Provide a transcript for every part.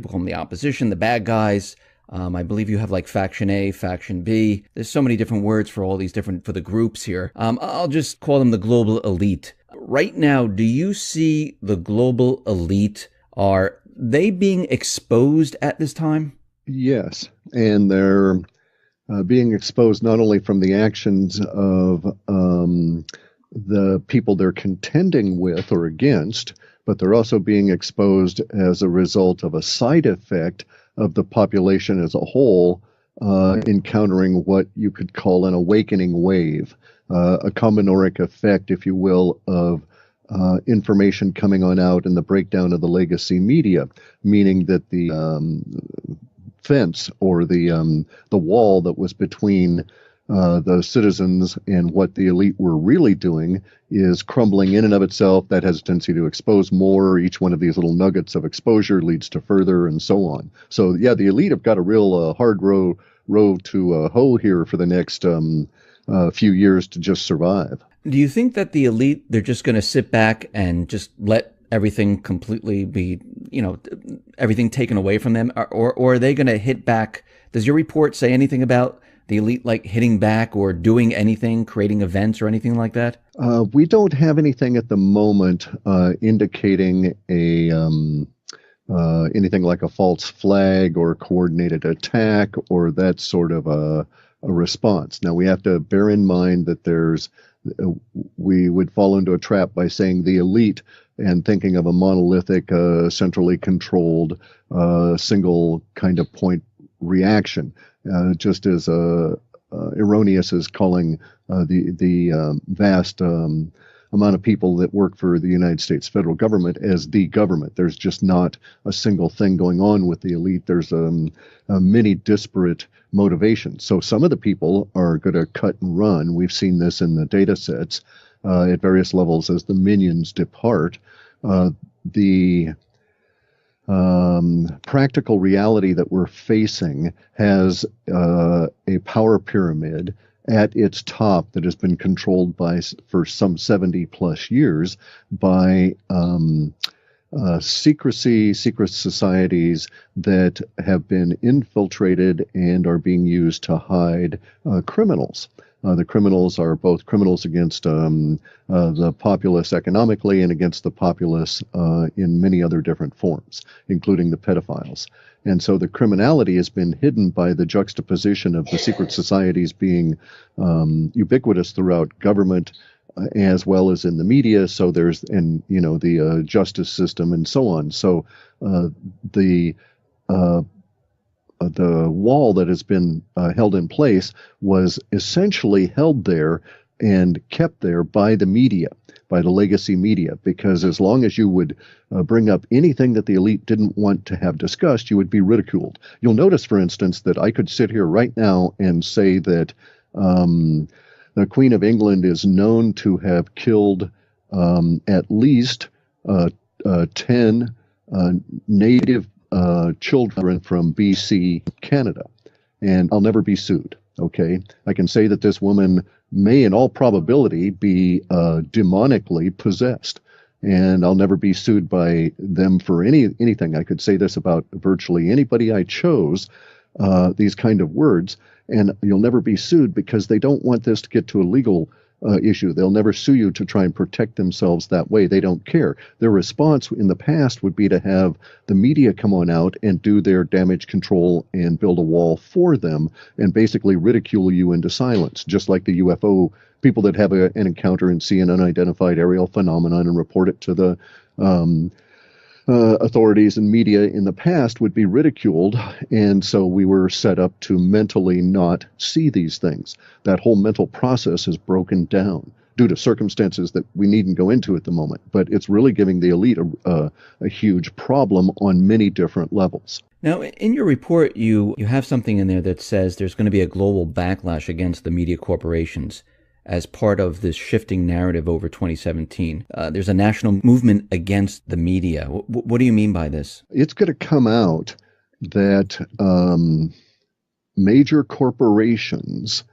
people call them the opposition, the bad guys. I believe you have like Faction A, Faction B. There's so many different words for all these different, for the groups here. I'll just call them the global elite. Right now, do you see the global elite, are they being exposed at this time? Yes, and they're being exposed not only from the actions of the people they're contending with or against, but they're also being exposed as a result of a side effect of the population as a whole encountering what you could call an awakening wave, a combinoric effect, if you will, of information coming on out and the breakdown of the legacy media, meaning that the fence or the wall that was between the citizens and what the elite were really doing is crumbling in and of itself. That has a tendency to expose more. Each one of these little nuggets of exposure leads to further and so on. So yeah, the elite have got a real hard row to hoe here for the next few years to just survive. Do you think that the elite, they're just going to sit back and just let everything completely be, everything taken away from them? Or are they going to hit back? Does your report say anything about the elite like hitting back or doing anything, creating events or anything like that? We don't have anything at the moment indicating anything like a false flag or coordinated attack or that sort of a response. Now, we have to bear in mind that we would fall into a trap by saying the elite and thinking of a monolithic, centrally controlled, single kind of point reaction, just as erroneous as calling the vast amount of people that work for the United States federal government as the government. There's just not a single thing going on with the elite. There's many disparate motivations. So some of the people are going to cut and run. We've seen this in the data sets at various levels as the minions depart. The practical reality that we're facing has a power pyramid at its top that has been controlled for some 70 plus years by secret societies that have been infiltrated and are being used to hide criminals. The criminals are both criminals against the populace economically and against the populace in many other different forms, including the pedophiles. And so the criminality has been hidden by the juxtaposition of the secret societies being ubiquitous throughout government as well as in the media. So there's, the justice system and so on. So the wall that has been held in place was essentially held there and kept there by the media, by the legacy media, because as long as you would bring up anything that the elite didn't want to have discussed, you would be ridiculed. You'll notice, for instance, that I could sit here right now and say that the Queen of England is known to have killed at least 10 native children from BC, Canada, and I'll never be sued. Okay, I can say that this woman may, in all probability, be demonically possessed, and I'll never be sued by them for anything. I could say this about virtually anybody I chose, these kind of words, and you'll never be sued because they don't want this to get to a legal issue. They'll never sue you to try and protect themselves that way. They don't care. Their response in the past would be to have the media come on out and do their damage control and build a wall for them and basically ridicule you into silence, just like the UFO people that have an encounter and see an unidentified aerial phenomenon and report it to the authorities and media in the past would be ridiculed. And so we were set up to mentally not see these things. That whole mental process is broken down due to circumstances that we needn't go into at the moment. But it's really giving the elite a huge problem on many different levels. Now, in your report, you have something in there that says there's going to be a global backlash against the media corporations as part of this shifting narrative over 2017. There's a national movement against the media. What do you mean by this? It's going to come out that major corporations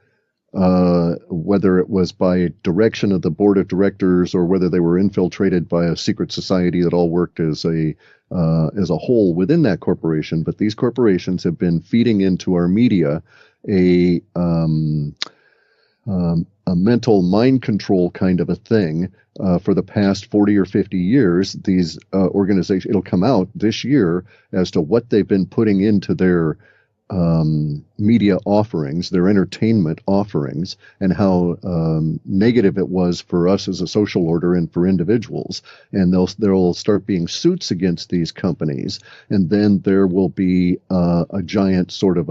whether it was by direction of the board of directors or whether they were infiltrated by a secret society that all worked as a whole within that corporation. But these corporations have been feeding into our media a a mental mind control kind of a thing for the past 40 or 50 years. These organizations, it'll come out this year as to what they've been putting into their media offerings, their entertainment offerings, and how negative it was for us as a social order and for individuals. And there'll start being suits against these companies, and then there will be a giant sort of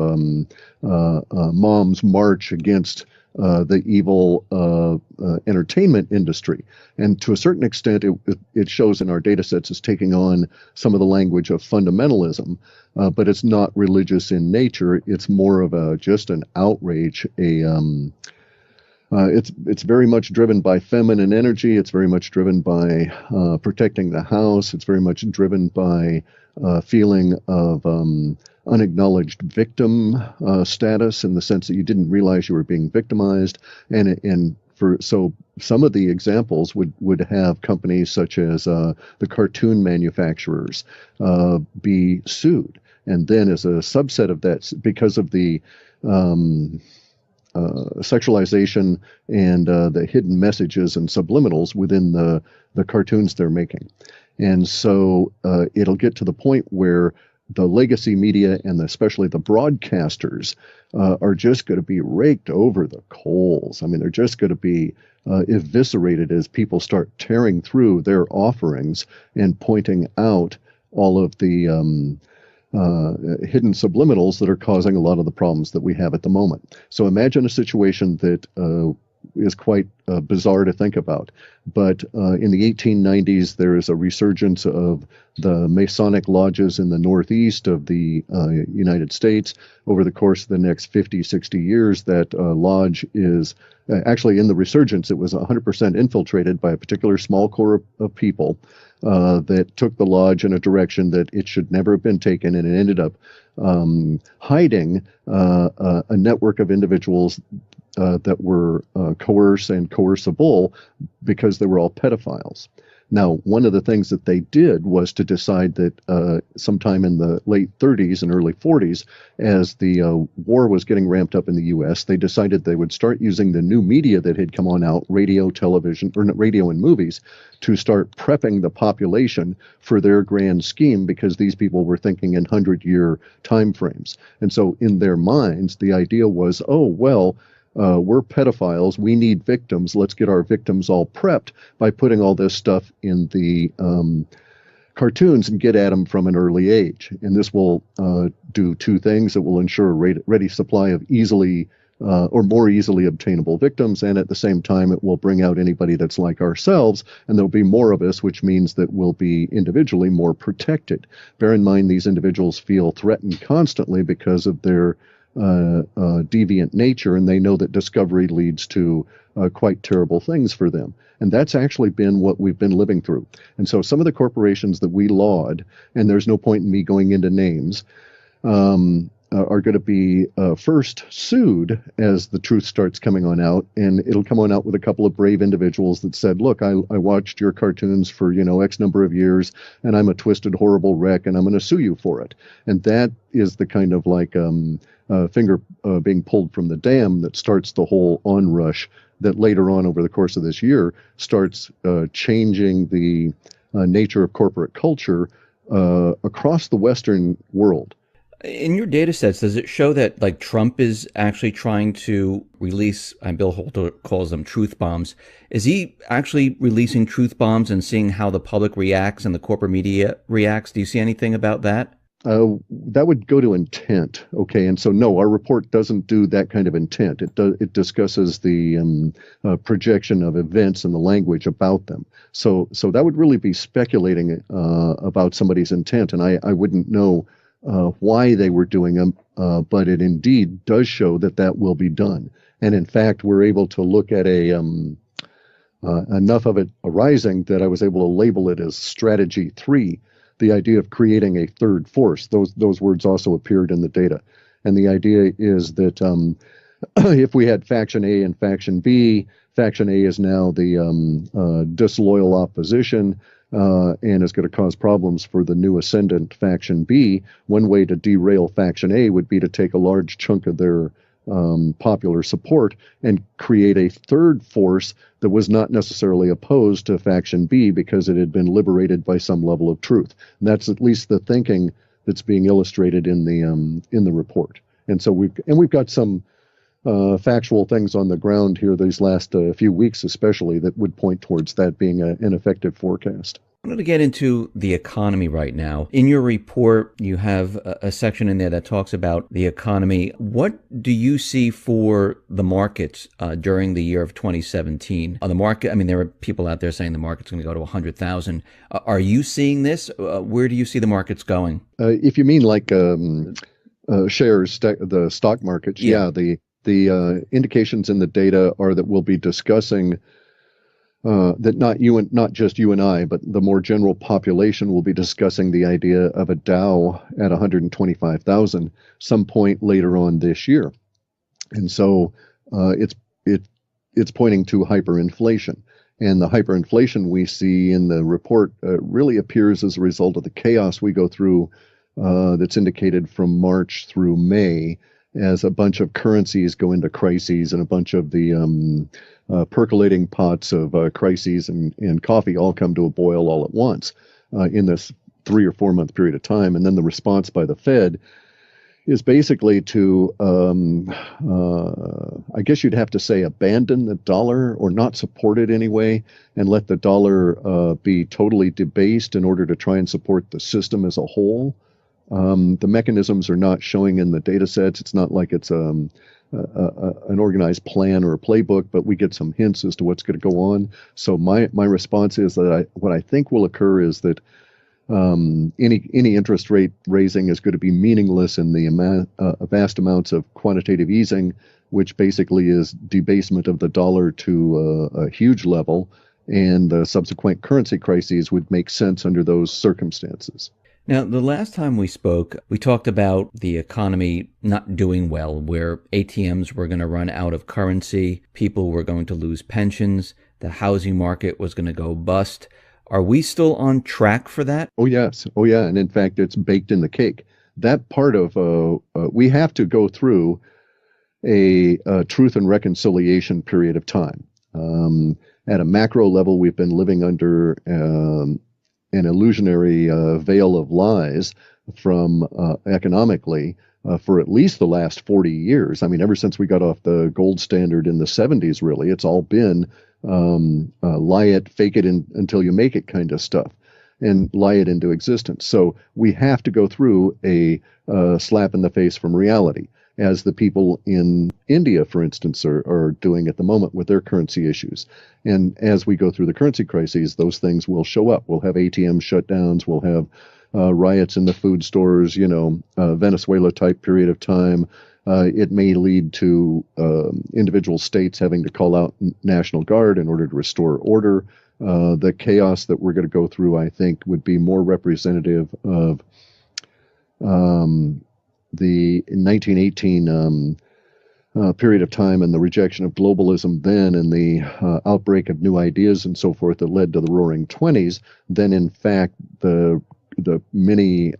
mom's march against the evil entertainment industry. And to a certain extent, it shows in our data sets as taking on some of the language of fundamentalism, but it's not religious in nature. It's more of just an outrage. It's very much driven by feminine energy. It's very much driven by protecting the house. It's very much driven by feeling of unacknowledged victim status, in the sense that you didn't realize you were being victimized. So some of the examples would have companies such as the cartoon manufacturers be sued. And then as a subset of that, because of the sexualization and the hidden messages and subliminals within the cartoons they're making. And so it'll get to the point where the legacy media and especially the broadcasters are just going to be raked over the coals. I mean, they're just going to be eviscerated as people start tearing through their offerings and pointing out all of the hidden subliminals that are causing a lot of the problems that we have at the moment. So imagine a situation that is quite bizarre to think about. But in the 1890s, there is a resurgence of the Masonic lodges in the northeast of the United States. Over the course of the next 50, 60 years, that lodge is actually in the resurgence. It was 100% infiltrated by a particular small core of people that took the lodge in a direction that it should never have been taken, and it ended up hiding a network of individuals that were coerced and coercible because they were all pedophiles. Now, one of the things that they did was to decide that sometime in the late 30s and early 40s, as the war was getting ramped up in the U.S., they decided they would start using the new media that had come on out, radio, television, or radio and movies, to start prepping the population for their grand scheme, because these people were thinking in 100-year time frames. And so in their minds, the idea was, oh, well, we're pedophiles. We need victims. Let's get our victims all prepped by putting all this stuff in the cartoons and get at them from an early age. And this will do two things. It will ensure a ready supply of easily or more easily obtainable victims, and at the same time, it will bring out anybody that's like ourselves, and there'll be more of us, which means that we'll be individually more protected. Bear in mind, these individuals feel threatened constantly because of their deviant nature, and they know that discovery leads to quite terrible things for them. And that's actually been what we've been living through. And so some of the corporations that we laud, and there's no point in me going into names, are going to be first sued as the truth starts coming on out, and it'll come on out with a couple of brave individuals that said, look, I watched your cartoons for, X number of years, and I'm a twisted, horrible wreck, and I'm going to sue you for it. And that is the kind of like finger being pulled from the dam that starts the whole onrush that later on over the course of this year starts changing the nature of corporate culture across the Western world. In your data sets, does it show that like Trump is actually trying to release, and Bill Holter calls them truth bombs, is he actually releasing truth bombs and seeing how the public reacts and the corporate media reacts? Do you see anything about that? That would go to intent. Okay. And so, no, our report doesn't do that kind of intent. It discusses the projection of events and the language about them. So that would really be speculating about somebody's intent. And I wouldn't know why they were doing them, but it indeed does show that will be done. And in fact, we're able to look at enough of it arising that I was able to label it as strategy 3, the idea of creating a third force. Those words also appeared in the data. And the idea is that if we had Faction A and Faction B, Faction A is now the disloyal opposition and is going to cause problems for the new ascendant Faction B. One way to derail Faction A would be to take a large chunk of their popular support and create a third force that was not necessarily opposed to Faction B because it had been liberated by some level of truth. And that's at least the thinking that's being illustrated in the report. And so we've got some factual things on the ground here these last few weeks, especially, that would point towards that being an effective forecast. I wanted to get into the economy right now. In your report, you have a section in there that talks about the economy. What do you see for the markets during the year of 2017? On the market, I mean, there are people out there saying the market's going to go to 100,000. Are you seeing this? Where do you see the markets going? If you mean like shares, the stock markets, yeah, the indications in the data are that we'll be discussing that not just you and I, but the more general population will be discussing the idea of a Dow at 125,000 some point later on this year, and so it's pointing to hyperinflation, and the hyperinflation we see in the report really appears as a result of the chaos we go through that's indicated from March through May, as a bunch of currencies go into crises and a bunch of the percolating pots of crises and coffee all come to a boil all at once in this 3 or 4 month period of time. And then the response by the Fed is basically to, I guess you'd have to say, abandon the dollar or not support it anyway, and let the dollar be totally debased in order to try and support the system as a whole. The mechanisms are not showing in the data sets. It's not like it's an organized plan or a playbook, but we get some hints as to what's going to go on. So my response is that what I think will occur is that any interest rate raising is going to be meaningless in the vast amounts of quantitative easing, which basically is debasement of the dollar to a huge level, and the subsequent currency crises would make sense under those circumstances. Now, the last time we spoke, we talked about the economy not doing well, where ATMs were going to run out of currency, people were going to lose pensions, the housing market was going to go bust. Are we still on track for that? Oh, yes. Oh, yeah. And in fact, it's baked in the cake. That part of, we have to go through a truth and reconciliation period of time. At a macro level, we've been living under an illusionary veil of lies from economically for at least the last 40 years. I mean, ever since we got off the gold standard in the 70s, really, it's all been lie it, fake it until you make it kind of stuff, and lie it into existence. So we have to go through a slap in the face from reality, as the people in India, for instance, are doing at the moment with their currency issues. And as we go through the currency crises, those things will show up. We'll have ATM shutdowns. We'll have riots in the food stores, Venezuela-type period of time. It may lead to individual states having to call out National Guard in order to restore order. The chaos that we're going to go through, I think, would be more representative of the 1918 period of time and the rejection of globalism then, and the outbreak of new ideas and so forth that led to the Roaring Twenties, than in fact the many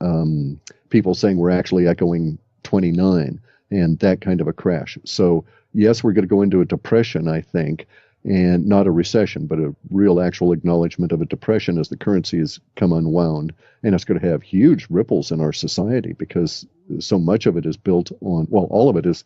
people saying we're actually echoing 29 and that kind of a crash. So yes, we're going to go into a depression, I think, and not a recession, but a real actual acknowledgement of a depression as the currency has come unwound. And it's going to have huge ripples in our society because so much of it is built on, well, all of it is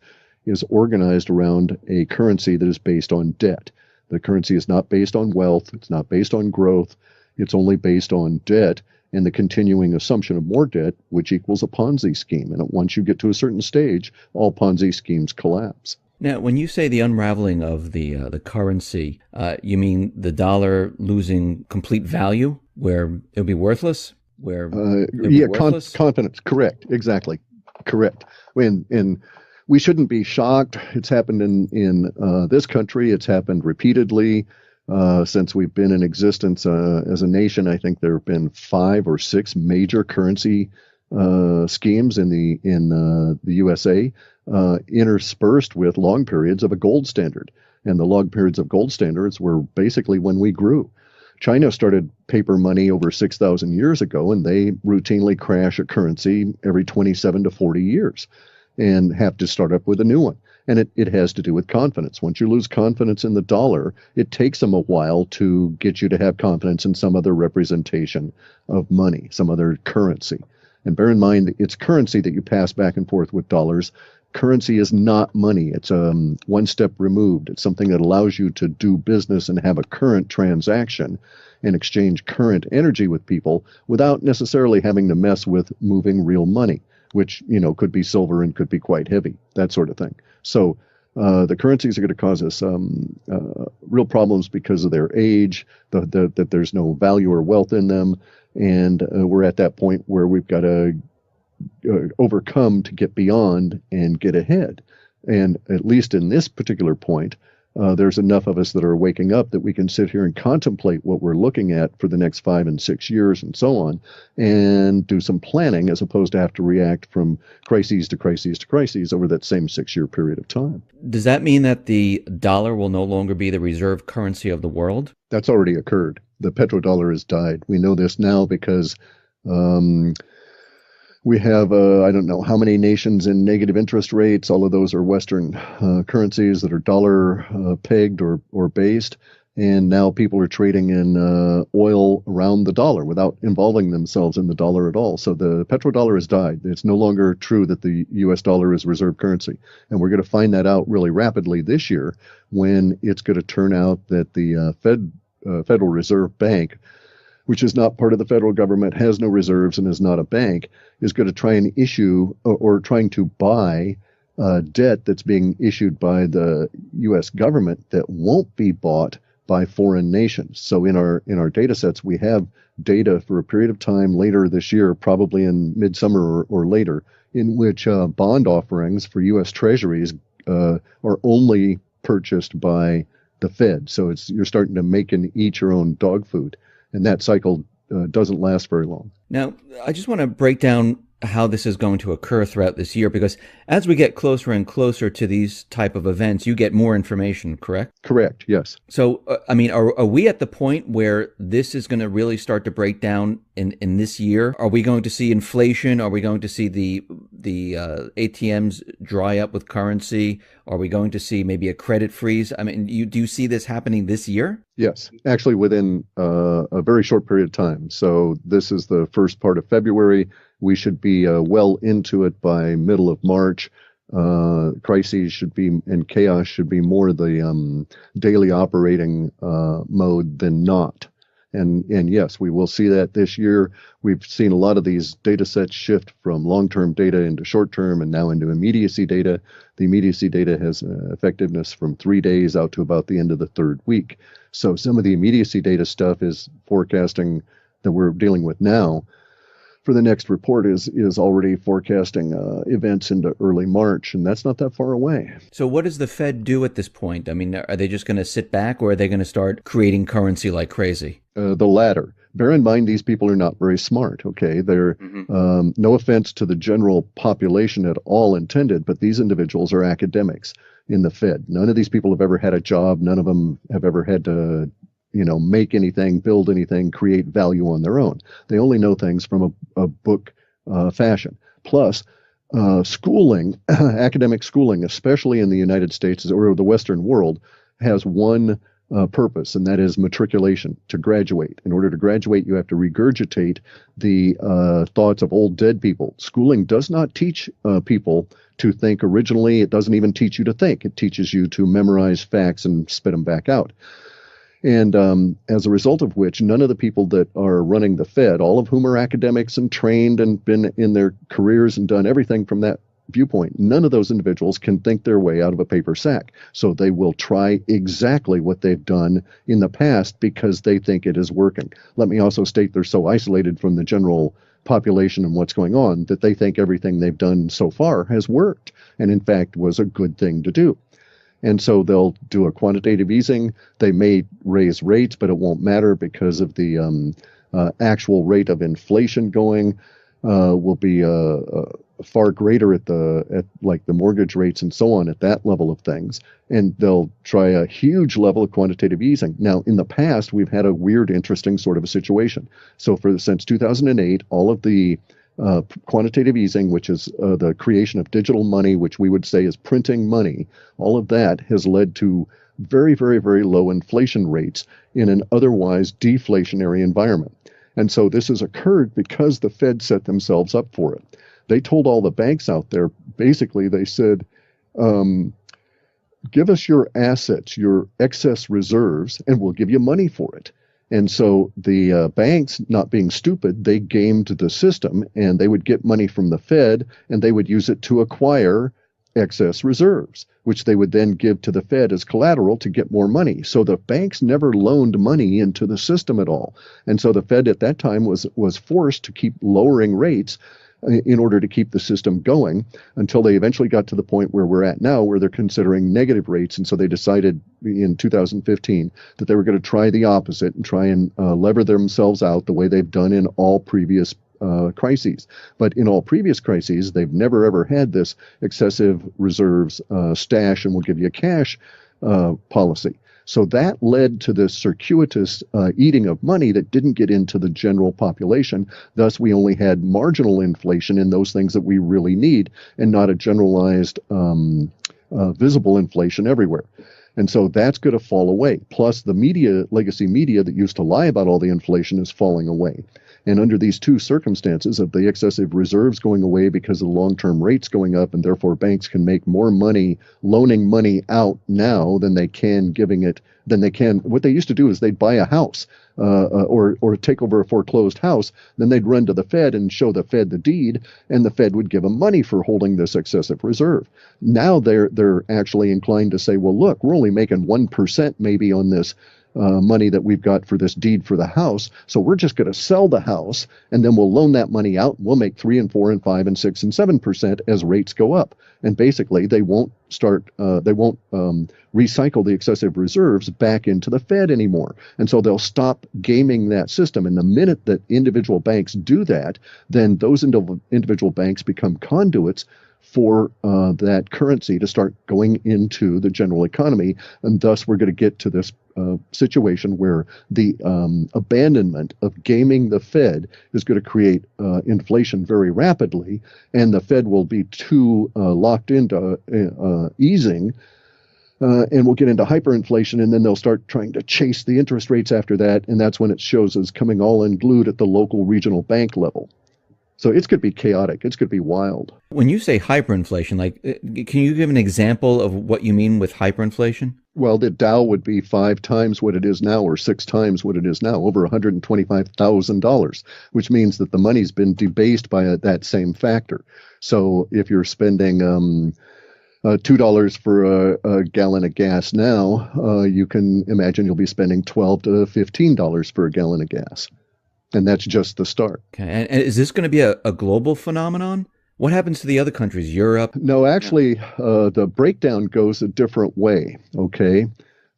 organized around a currency that is based on debt. The currency is not based on wealth. It's not based on growth. It's only based on debt and the continuing assumption of more debt, which equals a Ponzi scheme. And once you get to a certain stage, all Ponzi schemes collapse. Now, when you say the unraveling of the currency, you mean the dollar losing complete value, where it'll be worthless? Confidence. Correct. Exactly. Correct. And we shouldn't be shocked. It's happened in this country. It's happened repeatedly since we've been in existence as a nation. I think there have been 5 or 6 major currency schemes in the USA, interspersed with long periods of a gold standard. And the long periods of gold standards were basically when we grew. China started paper money over 6,000 years ago, and they routinely crash a currency every 27 to 40 years and have to start up with a new one. And it has to do with confidence. Once you lose confidence in the dollar, it takes them a while to get you to have confidence in some other representation of money, some other currency. And bear in mind, it's currency that you pass back and forth with dollars. Currency is not money. It's one step removed. It's something that allows you to do business and have a current transaction and exchange current energy with people without necessarily having to mess with moving real money, which, could be silver and could be quite heavy, that sort of thing. So the currencies are going to cause us real problems because of their age, that there's no value or wealth in them. And we're at that point where we've got to overcome to get beyond and get ahead. And at least in this particular point, there's enough of us that are waking up that we can sit here and contemplate what we're looking at for the next 5 and 6 years and so on, and do some planning as opposed to have to react from crises to crises to crises over that same 6-year period of time. Does that mean that the dollar will no longer be the reserve currency of the world? That's already occurred. The petrodollar has died. We know this now because we have, I don't know how many nations in negative interest rates. All of those are Western currencies that are dollar pegged or based. And now people are trading in oil around the dollar without involving themselves in the dollar at all. So the petrodollar has died. It's no longer true that the U.S. dollar is reserve currency. And we're going to find that out really rapidly this year when it's going to turn out that the Federal Reserve Bank, which is not part of the federal government, has no reserves, and is not a bank, is going to try and issue or trying to buy debt that's being issued by the U.S. government that won't be bought by foreign nations. So in our data sets, we have data for a period of time later this year, probably in midsummer or later, in which bond offerings for U.S. Treasuries are only purchased by the Fed. So you're starting to make and eat your own dog food. And that cycle doesn't last very long. Now, I just want to break down how this is going to occur throughout this year, because as we get closer and closer to these type of events, you get more information, correct? Correct, yes. So, are we at the point where this is going to really start to break down in this year? Are we going to see inflation? Are we going to see the ATMs dry up with currency? Are we going to see maybe a credit freeze? Do you see this happening this year? Yes, actually within a very short period of time. So this is the first part of February. We should be well into it by middle of March. Crises should be, and chaos should be more the daily operating mode than not. And yes, we will see that this year. We've seen a lot of these data sets shift from long-term data into short-term and now into immediacy data. The immediacy data has effectiveness from 3 days out to about the end of the third week. So some of the immediacy data stuff is forecasting that we're dealing with now. For the next report is already forecasting events into early March, and that's not that far away. So what does the Fed do at this point? Are they just going to sit back, or are they going to start creating currency like crazy? The latter. Bear in mind, these people are not very smart, okay? They're, no offense to the general population at all intended, but these individuals are academics in the Fed. None of these people have ever had a job. None of them have ever had to make anything, build anything, create value on their own. They only know things from a book fashion. Plus, schooling, academic schooling, especially in the United States or the Western world, has one purpose, and that is matriculation, to graduate. In order to graduate, you have to regurgitate the thoughts of old dead people. Schooling does not teach people to think originally. It doesn't even teach you to think. It teaches you to memorize facts and spit them back out. And as a result of which, none of the people that are running the Fed, all of whom are academics and trained and been in their careers and done everything from that viewpoint, none of those individuals can think their way out of a paper sack. So they will try exactly what they've done in the past because they think it is working. Let me also state they're so isolated from the general population and what's going on that they think everything they've done so far has worked and, in fact, was a good thing to do. And so they'll do a quantitative easing. They may raise rates, but it won't matter because of the actual rate of inflation going. will be far greater at like the mortgage rates and so on at that level of things, and they'll try a huge level of quantitative easing. Now, in the past, we've had a weird, interesting sort of a situation. So, since 2008, all of the quantitative easing, which is the creation of digital money, which we would say is printing money, all of that has led to very, very, very low inflation rates in an otherwise deflationary environment. And so this has occurred because the Fed set themselves up for it. They told all the banks out there, basically, they said, give us your assets, your excess reserves, and we'll give you money for it. And so the banks, not being stupid, they gamed the system, and they would get money from the Fed, and they would use it to acquire excess reserves, which they would then give to the Fed as collateral to get more money. So the banks never loaned money into the system at all. And so the Fed at that time was forced to keep lowering rates in order to keep the system going, until they eventually got to the point where we're at now, where they're considering negative rates. And so they decided in 2015 that they were going to try the opposite and try and lever themselves out the way they've done in all previous crises. But in all previous crises, they've never ever had this excessive reserves stash and we'll give you cash policy. So that led to this circuitous eating of money that didn't get into the general population. Thus, we only had marginal inflation in those things that we really need, and not a generalized visible inflation everywhere. And so that's going to fall away. Plus, the media, legacy media that used to lie about all the inflation is falling away. And under these two circumstances of the excessive reserves going away because of the long-term rates going up, and therefore banks can make more money loaning money out now than they can what they used to do is they'd buy a house or take over a foreclosed house. Then they'd run to the Fed and show the Fed the deed, and the Fed would give them money for holding this excessive reserve. Now they're actually inclined to say, well, look, we're only making 1% maybe on this money that we've got for this deed for the house. So we're just going to sell the house, and then we'll loan that money out. And we'll make 3 and 4 and 5 and 6 and 7% as rates go up. And basically, they won't recycle the excessive reserves back into the Fed anymore. And so they'll stop gaming that system. And the minute that individual banks do that, then those individual banks become conduits for that currency to start going into the general economy. And thus, we're going to get to this situation where the abandonment of gaming the Fed is going to create inflation very rapidly, and the Fed will be too locked into easing, and we'll get into hyperinflation, and then they'll start trying to chase the interest rates after that, and that's when it shows as coming all unglued at the local regional bank level. So it's going to be chaotic. It's going to be wild. When you say hyperinflation, can you give an example of what you mean with hyperinflation? Well, the Dow would be 5 times what it is now, or 6 times what it is now, over $125,000, which means that the money's been debased by that same factor. So if you're spending $2 for a gallon of gas now, you can imagine you'll be spending $12 to $15 for a gallon of gas. And that's just the start. Okay. And is this going to be a global phenomenon? What happens to the other countries, Europe? No, actually, the breakdown goes a different way, okay?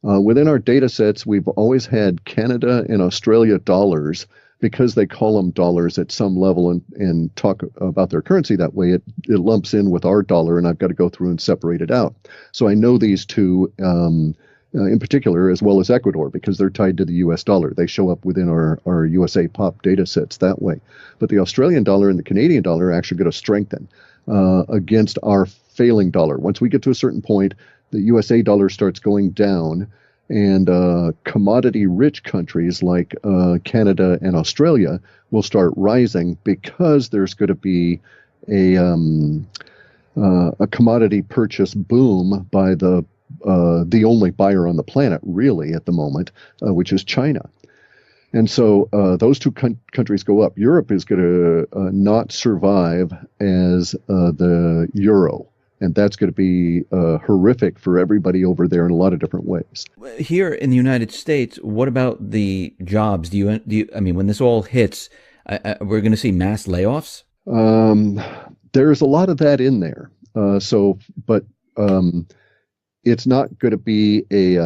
Within our data sets, we've always had Canada and Australia dollars because they call them dollars at some level and talk about their currency that way. It lumps in with our dollar, and I've got to go through and separate it out. So I know these two in particular, as well as Ecuador, because they're tied to the U.S. dollar. They show up within our USA POP data sets that way. But the Australian dollar and the Canadian dollar are actually going to strengthen against our failing dollar. Once we get to a certain point, the USA dollar starts going down, and commodity-rich countries like Canada and Australia will start rising because there's going to be a commodity purchase boom by the only buyer on the planet, really, at the moment, which is China. And so those two countries go up. Europe is going to not survive as the euro. And that's going to be horrific for everybody over there in a lot of different ways. Here in the United States, what about the jobs? Do you I mean, when this all hits, we're going to see mass layoffs? There's a lot of that in there. But it's not going to be a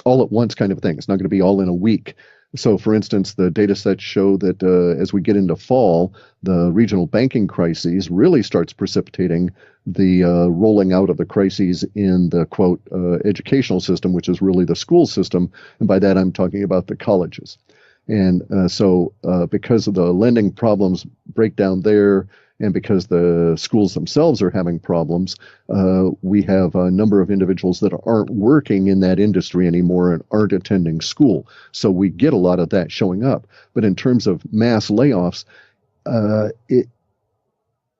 all at once kind of thing. It's not going to be all in a week. So, for instance, the data sets show that as we get into fall, the regional banking crises really starts precipitating the rolling out of the crises in the quote educational system, which is really the school system. And by that, I'm talking about the colleges. And because of the lending problems break down there, and because the schools themselves are having problems, we have a number of individuals that aren't working in that industry anymore and aren't attending school. So we get a lot of that showing up. But in terms of mass layoffs,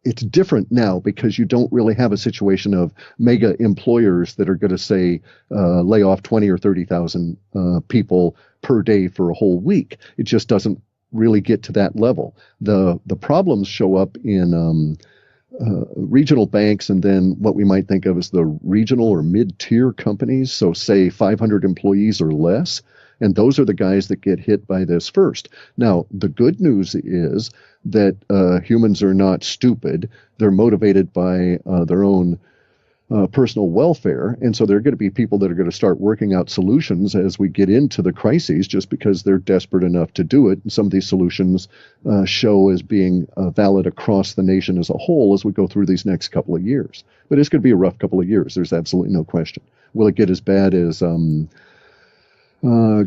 it's different now because you don't really have a situation of mega employers that are going to say lay off 20 or 30,000 people per day for a whole week. It just doesn't really get to that level. The problems show up in regional banks, and then what we might think of as the regional or mid-tier companies. So say 500 employees or less. And those are the guys that get hit by this first. Now, the good news is that humans are not stupid. They're motivated by their own personal welfare. And so there are going to be people that are going to start working out solutions as we get into the crises just because they're desperate enough to do it. And some of these solutions show as being valid across the nation as a whole as we go through these next couple of years. But it's going to be a rough couple of years. There's absolutely no question. Will it get as bad as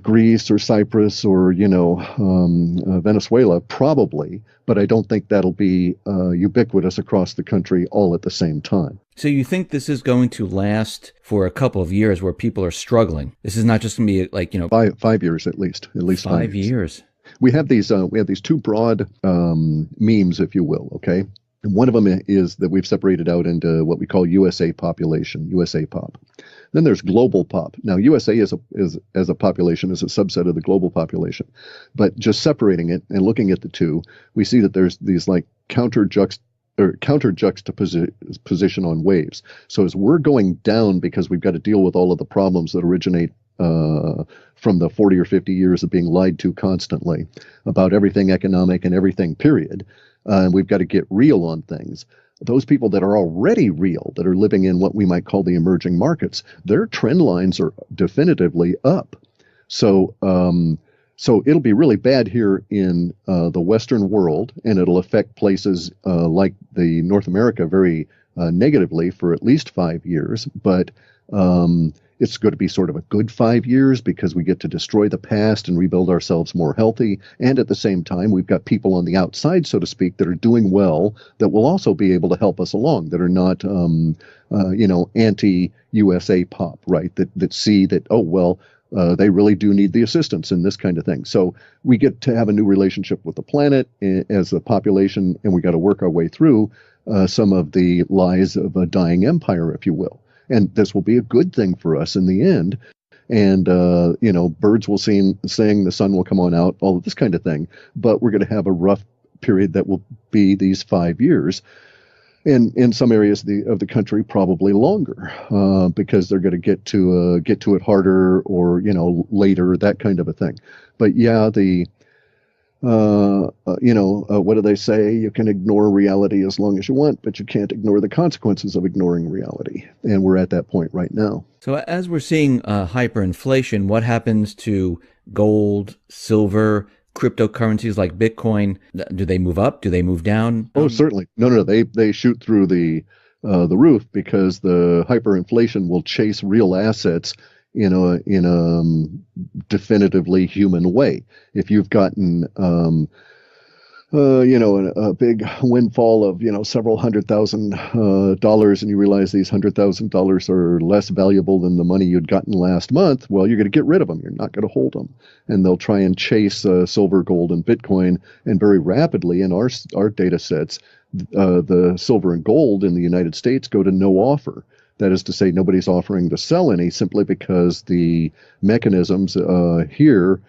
Greece or Cyprus or, Venezuela? Probably, but I don't think that'll be ubiquitous across the country all at the same time. So you think this is going to last for a couple of years where people are struggling? This is not just going to be like, 5 years at least 5 years. We have these two broad memes, if you will. Okay. And one of them is that we've separated out into what we call USA population, USA pop. Then there's global pop. Now, USA as a population is a subset of the global population. But just separating it and looking at the two, we see that there's these like counter juxtaposition on waves. So as we're going down because we've got to deal with all of the problems that originate from the 40 or 50 years of being lied to constantly about everything economic and everything, period. We've got to get real on things. Those people that are already real, that are living in what we might call the emerging markets, their trend lines are definitively up. So it'll be really bad here in the Western world, and it'll affect places like the North America very negatively for at least 5 years. But it's going to be sort of a good 5 years because we get to destroy the past and rebuild ourselves more healthy. And at the same time, we've got people on the outside, so to speak, that are doing well that will also be able to help us along, that are not, anti-USA pop, right? That see that, they really do need the assistance and this kind of thing. So we get to have a new relationship with the planet as a population, and we got to work our way through some of the lies of a dying empire, if you will. And this will be a good thing for us in the end. And, birds will sing, the sun will come on out, all of this kind of thing. But we're going to have a rough period that will be these 5 years. And in some areas of the country, probably longer, because they're going to get to it harder or, later, that kind of a thing. But yeah, what do they say? You can ignore reality as long as you want, but you can't ignore the consequences of ignoring reality. And we're at that point right now. So as we're seeing hyperinflation, what happens to gold, silver, cryptocurrencies like Bitcoin? Do they move up? Do they move down? Oh, certainly. No. They shoot through the roof because the hyperinflation will chase real assets in a definitively human way. If you've gotten a big windfall of several $100,000 and you realize these $100,000 are less valuable than the money you'd gotten last month, well, you're going to get rid of them. You're not going to hold them, and they'll try and chase silver, gold, and Bitcoin. And very rapidly in our data sets, the silver and gold in the United States go to no offer. That is to say, nobody's offering to sell any simply because the mechanisms here,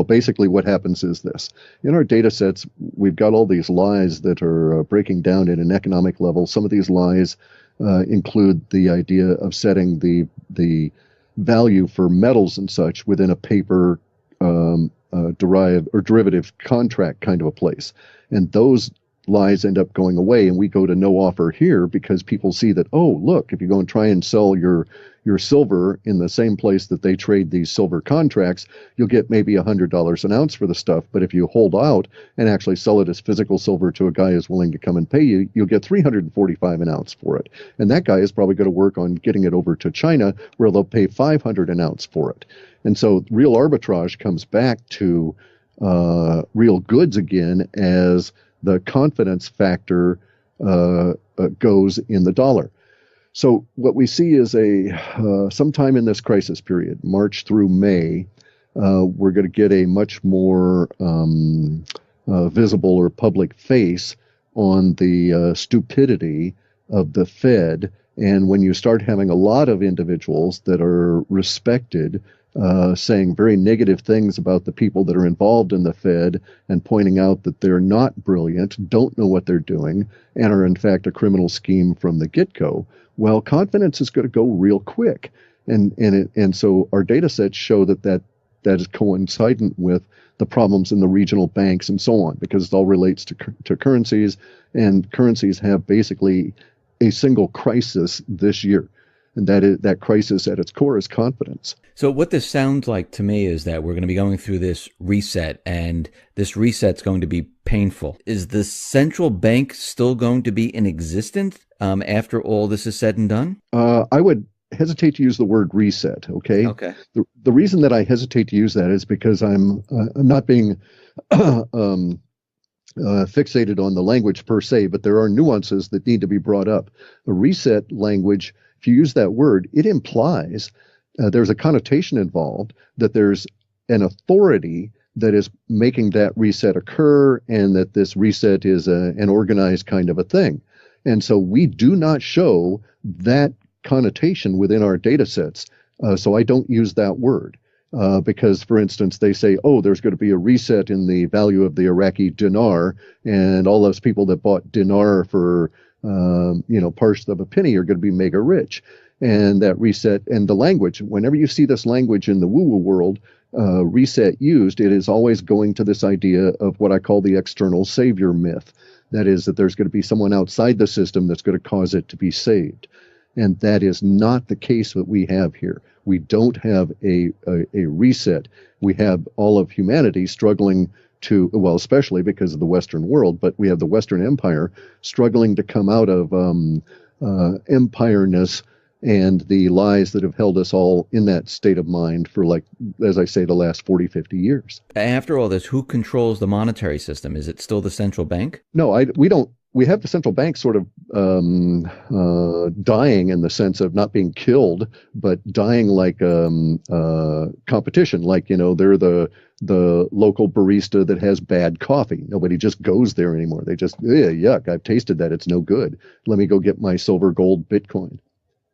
basically what happens is this. In our data sets, we've got all these lies that are breaking down at an economic level. Some of these lies include the idea of setting the value for metals and such within a paper derivative contract kind of a place. And those lies end up going away, and we go to no offer here because people see that, oh, look, if you go and try and sell your silver in the same place that they trade these silver contracts, you'll get maybe $100 an ounce for the stuff. But if you hold out and actually sell it as physical silver to a guy who's willing to come and pay you, you'll get $345 an ounce for it. And that guy is probably going to work on getting it over to China, where they'll pay $500 an ounce for it. And so real arbitrage comes back to real goods again as the confidence factor goes in the dollar. So what we see is sometime in this crisis period, March through May, we're going to get a much more visible or public face on the stupidity of the Fed. And when you start having a lot of individuals that are respected saying very negative things about the people that are involved in the Fed and pointing out that they're not brilliant, don't know what they're doing, and are in fact a criminal scheme from the get-go, well, confidence is going to go real quick. And so our data sets show that is coincident with the problems in the regional banks and so on, because it all relates to currencies, and currencies have basically a single crisis this year. And that crisis at its core is confidence. So what this sounds like to me is that we're going to be going through this reset, and this reset's going to be painful. Is the central bank still going to be in existence after all this is said and done? I would hesitate to use the word reset. Okay. Okay. The reason that I hesitate to use that is because I'm not being fixated on the language per se, but there are nuances that need to be brought up. A reset language, if you use that word, it implies there's a connotation involved that there's an authority that is making that reset occur, and that this reset is an organized kind of a thing. And so we do not show that connotation within our data sets. So I don't use that word because, for instance, they say, oh, there's going to be a reset in the value of the Iraqi dinar, and all those people that bought dinar for parts of a penny are going to be mega rich. And that reset, and the language, whenever you see this language in the woo-woo world, reset used, it is always going to this idea of what I call the external savior myth. That is, that there's going to be someone outside the system that's going to cause it to be saved. And that is not the case that we have here. We don't have a reset. We have all of humanity struggling to, well, especially because of the Western world, but we have the Western Empire struggling to come out of empireness and the lies that have held us all in that state of mind for, like, as I say, the last 40, 50 years. After all this, who controls the monetary system? Is it still the central bank? No, we don't. We have the central bank sort of dying in the sense of not being killed, but dying like competition. Like, they're the local barista that has bad coffee. Nobody just goes there anymore. They just, yuck, I've tasted that. It's no good. Let me go get my silver, gold, Bitcoin.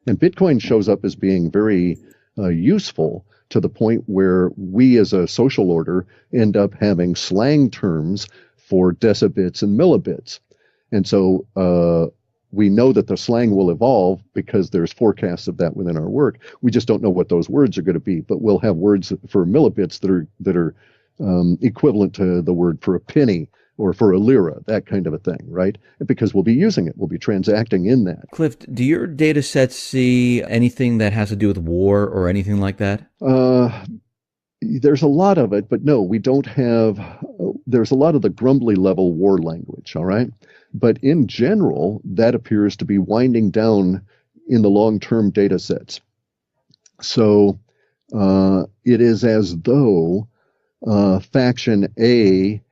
And Bitcoin shows up as being very useful to the point where we as a social order end up having slang terms for decibits and millibits. And so we know that the slang will evolve because there's forecasts of that within our work. We just don't know what those words are going to be, but we'll have words for millibits that are equivalent to the word for a penny or for a lira, that kind of a thing, right? Because we'll be using it. We'll be transacting in that. Cliff, do your data sets see anything that has to do with war or anything like that? There's a lot of it, but no, we don't have, there's a lot of the grumbly level war language, all right? But in general, that appears to be winding down in the long-term data sets. So it is as though Faction A,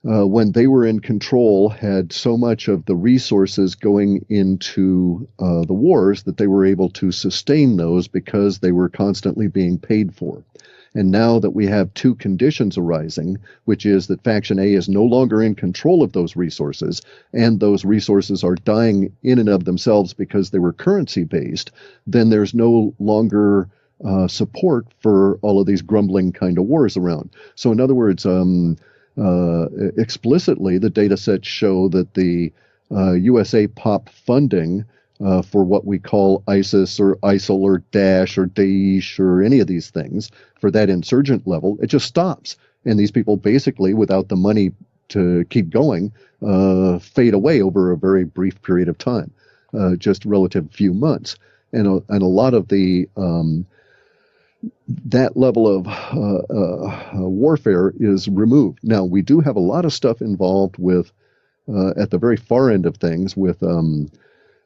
when they were in control, had so much of the resources going into the wars that they were able to sustain those because they were constantly being paid for. And now that we have two conditions arising, which is that Faction A is no longer in control of those resources, and those resources are dying in and of themselves because they were currency-based, then there's no longer support for all of these grumbling kind of wars around. So in other words, explicitly, the data sets show that the USA POP funding for what we call ISIS or ISIL or Daesh or Daesh or any of these things, for that insurgent level, it just stops. And these people basically, without the money to keep going fade away over a very brief period of time, just relative few months. And a lot of the that level of warfare is removed. Now, we do have a lot of stuff involved with, at the very far end of things, with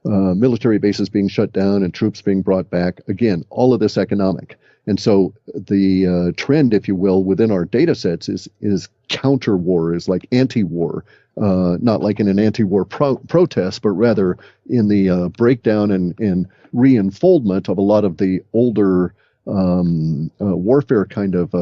military bases being shut down and troops being brought back. Again, all of this economic. And so the trend, if you will, within our data sets is counter-war, is like anti-war, not like in an anti-war protest, but rather in the breakdown and re-enfoldment of a lot of the older warfare kind of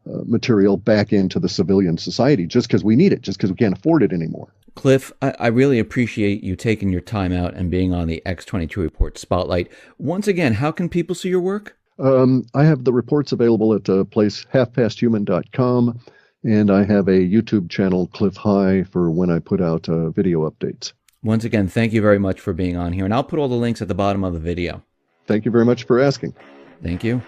material back into the civilian society, just because we need it, just because we can't afford it anymore. Clif, I really appreciate you taking your time out and being on the X-22 Report Spotlight. Once again, how can people see your work? I have the reports available at a place, halfpasthuman.com, and I have a YouTube channel, Clif High, for when I put out video updates. Once again, thank you very much for being on here, and I'll put all the links at the bottom of the video. Thank you very much for asking. Thank you.